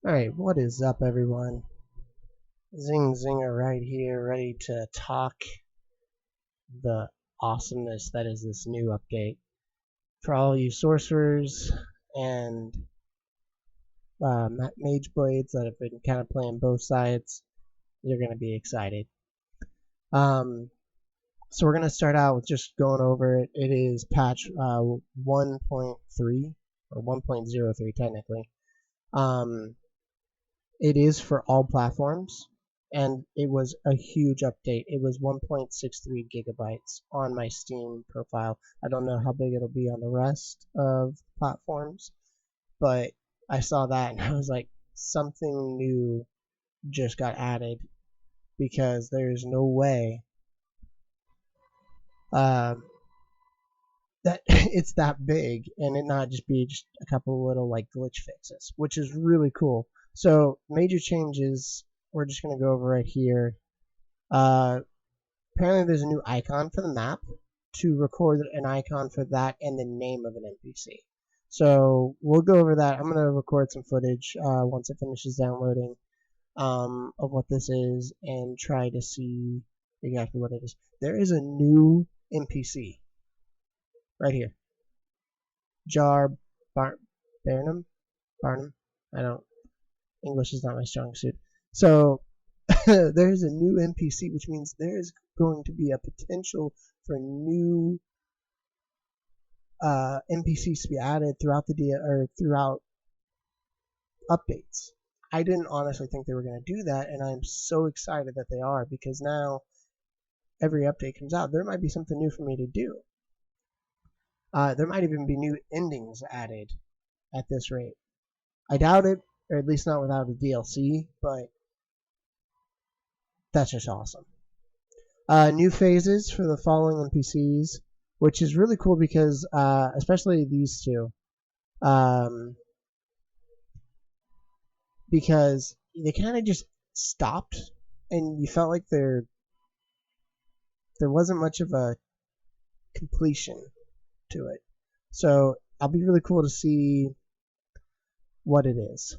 Alright, what is up, everyone? Zing Zinger right here, ready to talk the awesomeness that is this new update. For all you sorcerers and mage blades that have been kind of playing both sides, you're going to be excited. So we're going to start out with just going over it. It is patch 1.3, or 1.03 technically. It is for all platforms, and it was a huge update. It was 1.63 gigabytes on my Steam profile. I don't know how big it'll be on the rest of platforms, but I saw that and I was like, something new just got added, because there's no way that it's that big and it not just be just a couple little like glitch fixes, which is really cool. So major changes we're just going to go over right here. Apparently there's a new icon for the map to record an icon for that and the name of an NPC. So we'll go over that. I'm going to record some footage once it finishes downloading of what this is and try to see exactly what it is. There is a new NPC right here. Barnum? Barnum? I don't. English is not my strong suit. So there's a new NPC, which means there's going to be a potential for new NPCs to be added throughout throughout updates. I didn't honestly think they were going to do that, and I'm so excited that they are, because now every update comes out, there might be something new for me to do. There might even be new endings added at this rate. I doubt it, or at least not without a DLC, but that's just awesome. New phases for the following NPCs, which is really cool because, especially these two, because they kind of just stopped, and you felt like there wasn't much of a completion to it. So it'll be really cool to see what it is.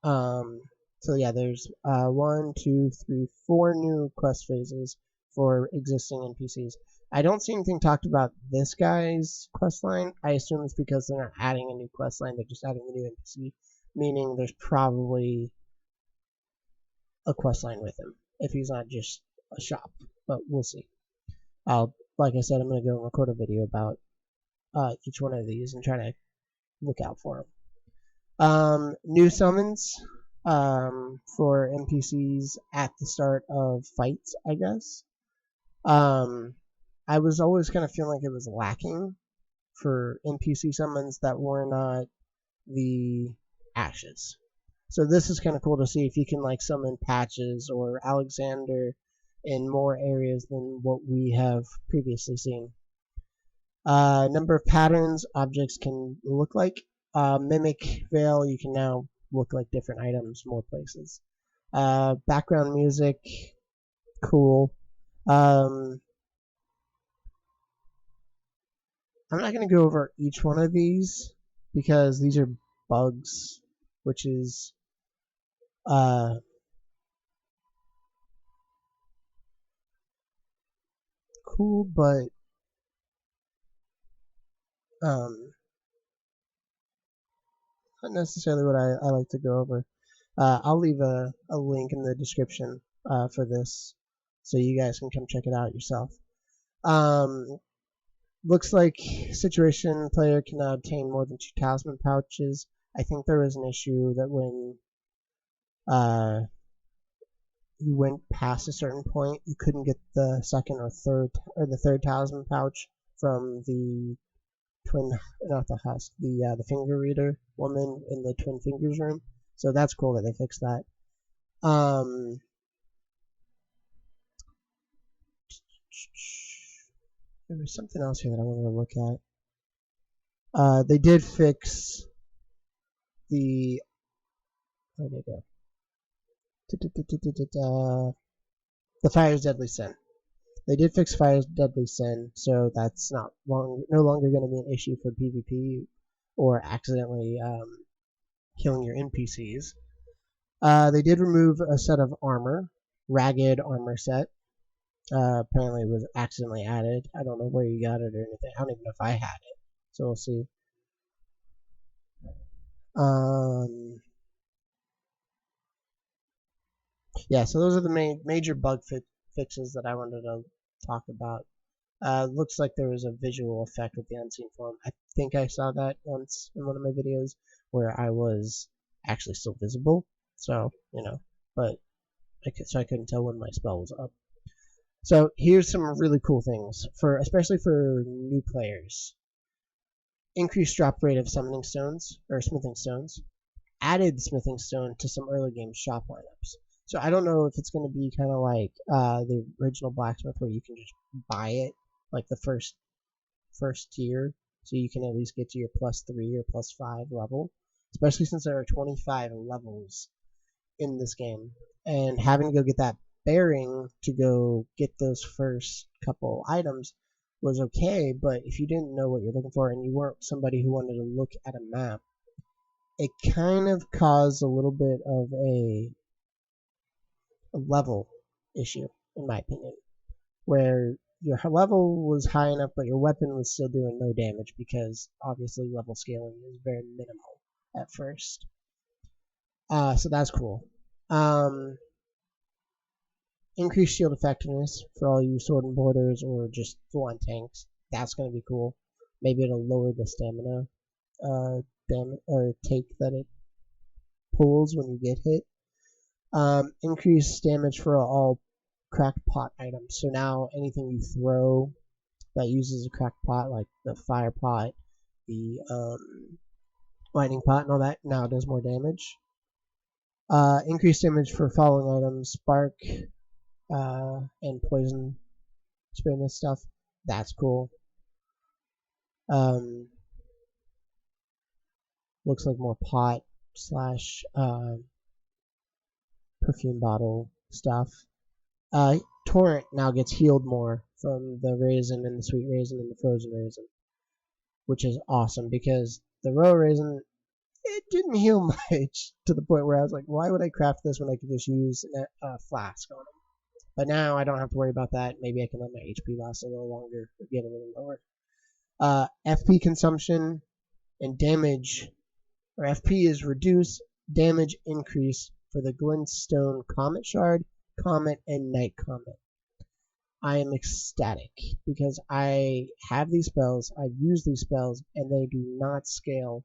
So yeah, there's 1, 2, 3, 4 new quest phases for existing NPCs. I don't see anything talked about this guy's quest line. I assume it's because they're not adding a new quest line, they're just adding a new NPC, meaning there's probably a quest line with him, if he's not just a shop, but we'll see. Like I said, I'm going to go and record a video about each one of these and try to look out for them. New summons for NPCs at the start of fights, I guess. I was always kind of feeling like it was lacking for NPC summons that were not the ashes. So this is kind of cool to see if you can like summon Patches or Alexander in more areas than what we have previously seen. Number of patterns objects can look like. Mimic Veil, you can now look like different items more places. Background music, cool. I'm not going to go over each one of these because these are bugs, which is cool, but not necessarily what I like to go over. I'll leave a link in the description for this, so you guys can come check it out yourself. Looks like situation player cannot obtain more than 2 talisman pouches. I think there was an issue that when you went past a certain point, you couldn't get the second or third talisman pouch from the not the husk, the finger reader woman in the Twin Fingers room. So that's cool that they fixed that. There was something else here that I wanted to look at. They did fix the. Where did it go? The Fire's Deadly Sin. They did fix Fire's Deadly Sin, so that's no longer going to be an issue for PvP or accidentally killing your NPCs. They did remove a set of armor, ragged armor set. Apparently it was accidentally added. I don't know where you got it or anything. I don't even know if I had it. So we'll see. Yeah, so those are the major bug fixes that I wanted to talk about. Looks like there was a visual effect with the unseen form. I think I saw that once in one of my videos where I was actually still visible. So, but I couldn't tell when my spell was up. So here's some really cool things especially for new players. Increased drop rate of summoning stones or smithing stones. Added smithing stone to some early game shop lineups. So I don't know if it's going to be kind of like the original blacksmith where you can just buy it like the first tier, so you can at least get to your +3 or +5 level. Especially since there are 25 levels in this game, and having to go get that bearing to go get those first couple items was okay, but if you didn't know what you're looking for and you weren't somebody who wanted to look at a map, it kind of caused a little bit of a level issue, in my opinion, where your level was high enough, but your weapon was still doing no damage because obviously level scaling is very minimal at first. So that's cool. Increased shield effectiveness for all you sword and borders or just full-on tanks. That's going to be cool. Maybe it'll lower the stamina take that it pulls when you get hit. Increased damage for all cracked pot items. So now anything you throw that uses a cracked pot, like the fire pot, the lightning pot, and all that, now does more damage. Increased damage for falling items, spark, and poison spray and stuff. That's cool. Looks like more pot slash perfume bottle stuff. Torrent now gets healed more from the raisin and the sweet raisin and the frozen raisin, which is awesome because the raw raisin, it didn't heal much to the point where I was like, why would I craft this when I could just use a flask on them? But now I don't have to worry about that. Maybe I can let my HP last a little longer or get a little lower. FP consumption and damage, or FP is reduced, damage increase for the Glintstone Comet Shard, Comet, and Night Comet. I am ecstatic because I have these spells, I've used these spells, and they do not scale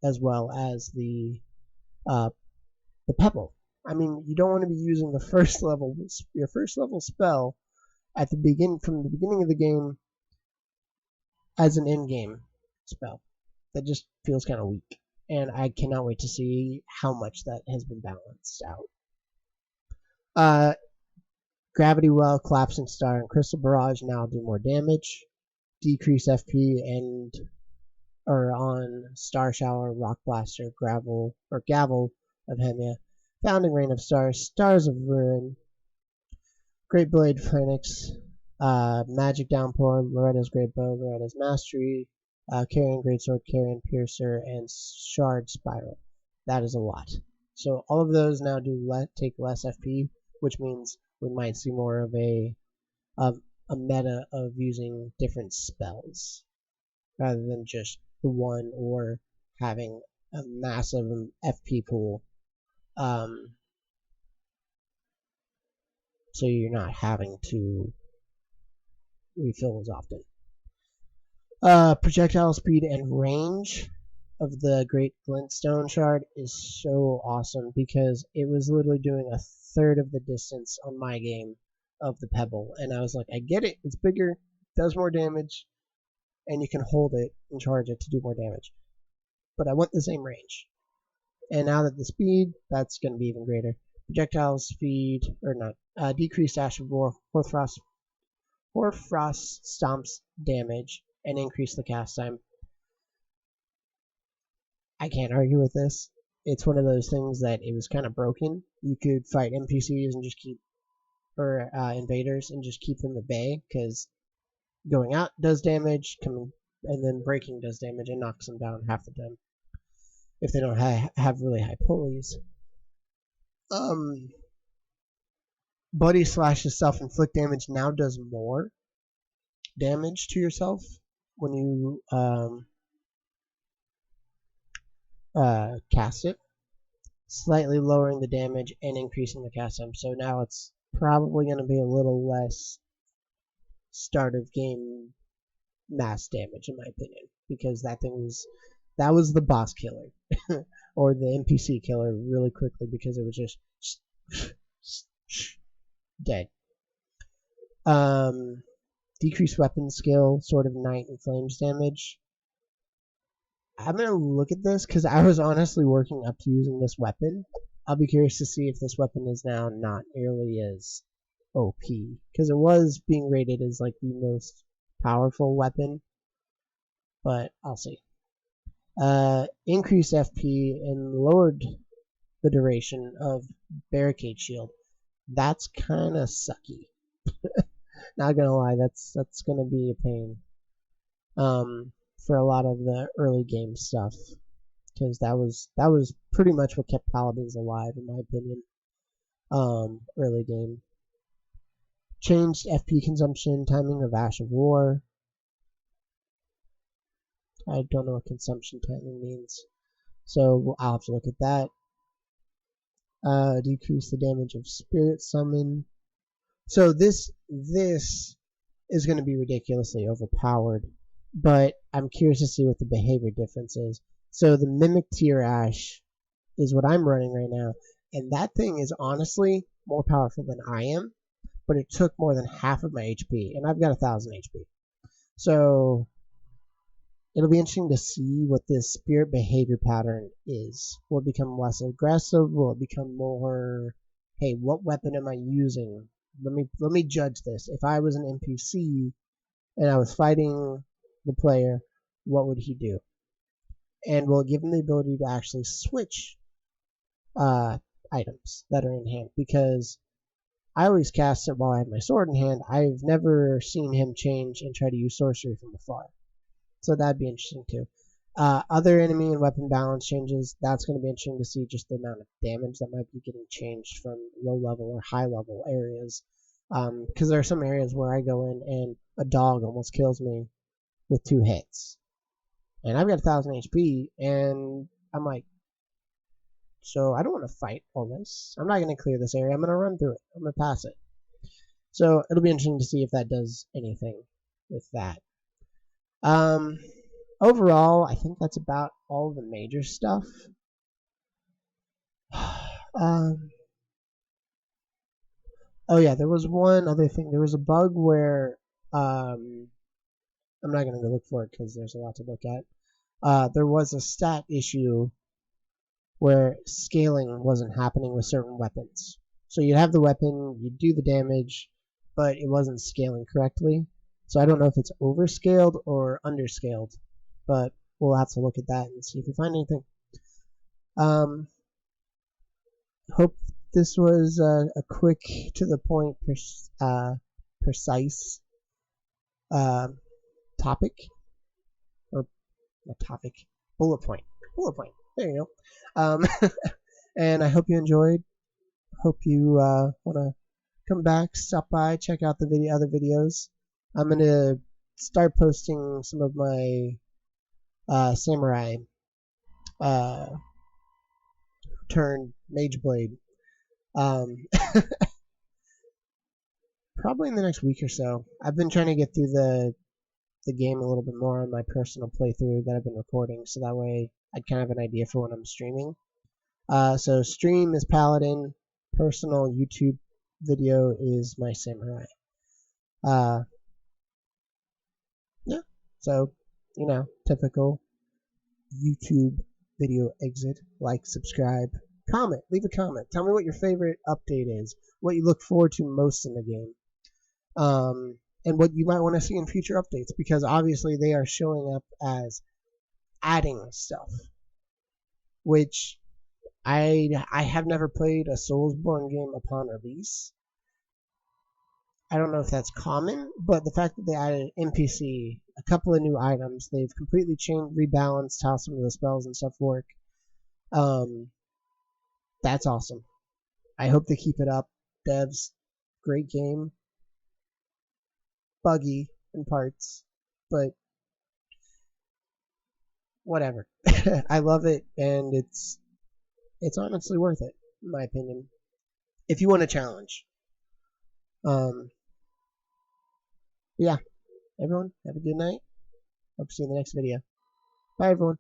as well as the Pebble. I mean, you don't want to be using your first level spell at the from the beginning of the game as an in-game spell. That just feels kind of weak, and I cannot wait to see how much that has been balanced out. Gravity Well, Collapsing Star, and Crystal Barrage now do more damage. Decrease FP and on Star Shower, Rock Blaster, Gavel of Hemia, Founding Rain of Stars, Stars of Ruin, Great Blade Phoenix, Magic Downpour, Loretta's Great Bow, Loretta's Mastery, Carrion Greatsword, Carrion Piercer, and Shard Spiral. That is a lot. So all of those now take less FP, which means we might see more of a meta of using different spells rather than just the one or having a massive FP pool. So you're not having to refill as often. Projectile speed and range of the Great Glintstone Shard is so awesome because it was literally doing a third of the distance on my game of the Pebble, and I was like, I get it, it's bigger, does more damage, and you can hold it and charge it to do more damage, but I want the same range. And now that the speed, that's going to be even greater. Projectile speed, or not, decreased Ash of War, Hoarfrost stomps damage, and increase the cast time. I can't argue with this. It's one of those things that it was kind of broken. You could fight NPCs and just or invaders and just keep them at bay because going out does damage, and then breaking does damage and knocks them down half the time. if they don't have really high pulleys. Buddy Slash's self-inflict damage now does more damage to yourself when you cast it, slightly lowering the damage and increasing the cast time. So now it's probably going to be a little less start of game mass damage, in my opinion, because that was the boss killer or the NPC killer really quickly, because it was just dead. Decreased weapon skill, Sword of Night and Flames damage. I'm going to look at this because I was honestly working up to using this weapon. I'll be curious to see if this weapon is now not nearly as OP, because it was being rated as like the most powerful weapon, but I'll see. Increased FP and lowered the duration of Barricade Shield. That's kind of sucky. Not gonna lie, that's gonna be a pain. For a lot of the early game stuff, because that was pretty much what kept Paladins alive, in my opinion. Early game. Changed FP consumption, timing of Ash of War. I don't know what consumption timing means, so I'll have to look at that. Decrease the damage of Spirit Summon. So this is going to be ridiculously overpowered, but I'm curious to see what the behavior difference is. So the Mimic Tier Ash is what I'm running right now, and that thing is honestly more powerful than I am, but it took more than half of my HP, and I've got 1,000 HP. So it'll be interesting to see what this spirit behavior pattern is. Will it become less aggressive? Will it become more, hey, what weapon am I using? Let me judge this. If I was an NPC and I was fighting the player, what would he do? And will it give him the ability to actually switch items that are in hand? Because I always cast it while I have my sword in hand. I've never seen him change and try to use sorcery from afar. So that'd be interesting too. Other enemy and weapon balance changes, that's going to be interesting to see just the amount of damage that might be getting changed from low level or high level areas. Because there are some areas where I go in and a dog almost kills me with 2 hits. And I've got 1,000 HP, and I'm like, so I don't want to fight all this. I'm not going to clear this area. I'm going to run through it. I'm going to pass it. So it'll be interesting to see if that does anything with that. Overall, I think that's about all the major stuff. Oh yeah, there was one other thing. There was a bug where I'm not going to go look for it because there's a lot to look at. There was a stat issue where scaling wasn't happening with certain weapons. So you'd have the weapon, you'd do the damage, but it wasn't scaling correctly. So I don't know if it's overscaled or underscaled, but we'll have to look at that and see if we find anything. Hope this was a quick, to the point, precise topic, or not topic, bullet point. There you go. And I hope you enjoyed. Hope you want to come back, stop by, check out the other videos. I'm gonna start posting some of my samurai turned mage blade. Probably in the next week or so. I've been trying to get through the game a little bit more on my personal playthrough that I've been recording, so that way I'd kind of have an idea for when I'm streaming. So stream is Paladin, personal YouTube video is my samurai. Yeah, so, you know, typical YouTube video exit. Like, subscribe, comment, leave a comment. Tell me what your favorite update is, what you look forward to most in the game, and what you might want to see in future updates, because obviously they are showing up as adding stuff, which I have never played a Soulsborne game upon release. I don't know if that's common, but the fact that they added NPC, a couple of new items, they've completely changed, rebalanced how some of the spells and stuff work. That's awesome. I hope they keep it up. Devs, great game. Buggy in parts, but whatever. I love it, and it's honestly worth it, in my opinion. If you want a challenge. Yeah, everyone, have a good night. Hope to see you in the next video. Bye, everyone.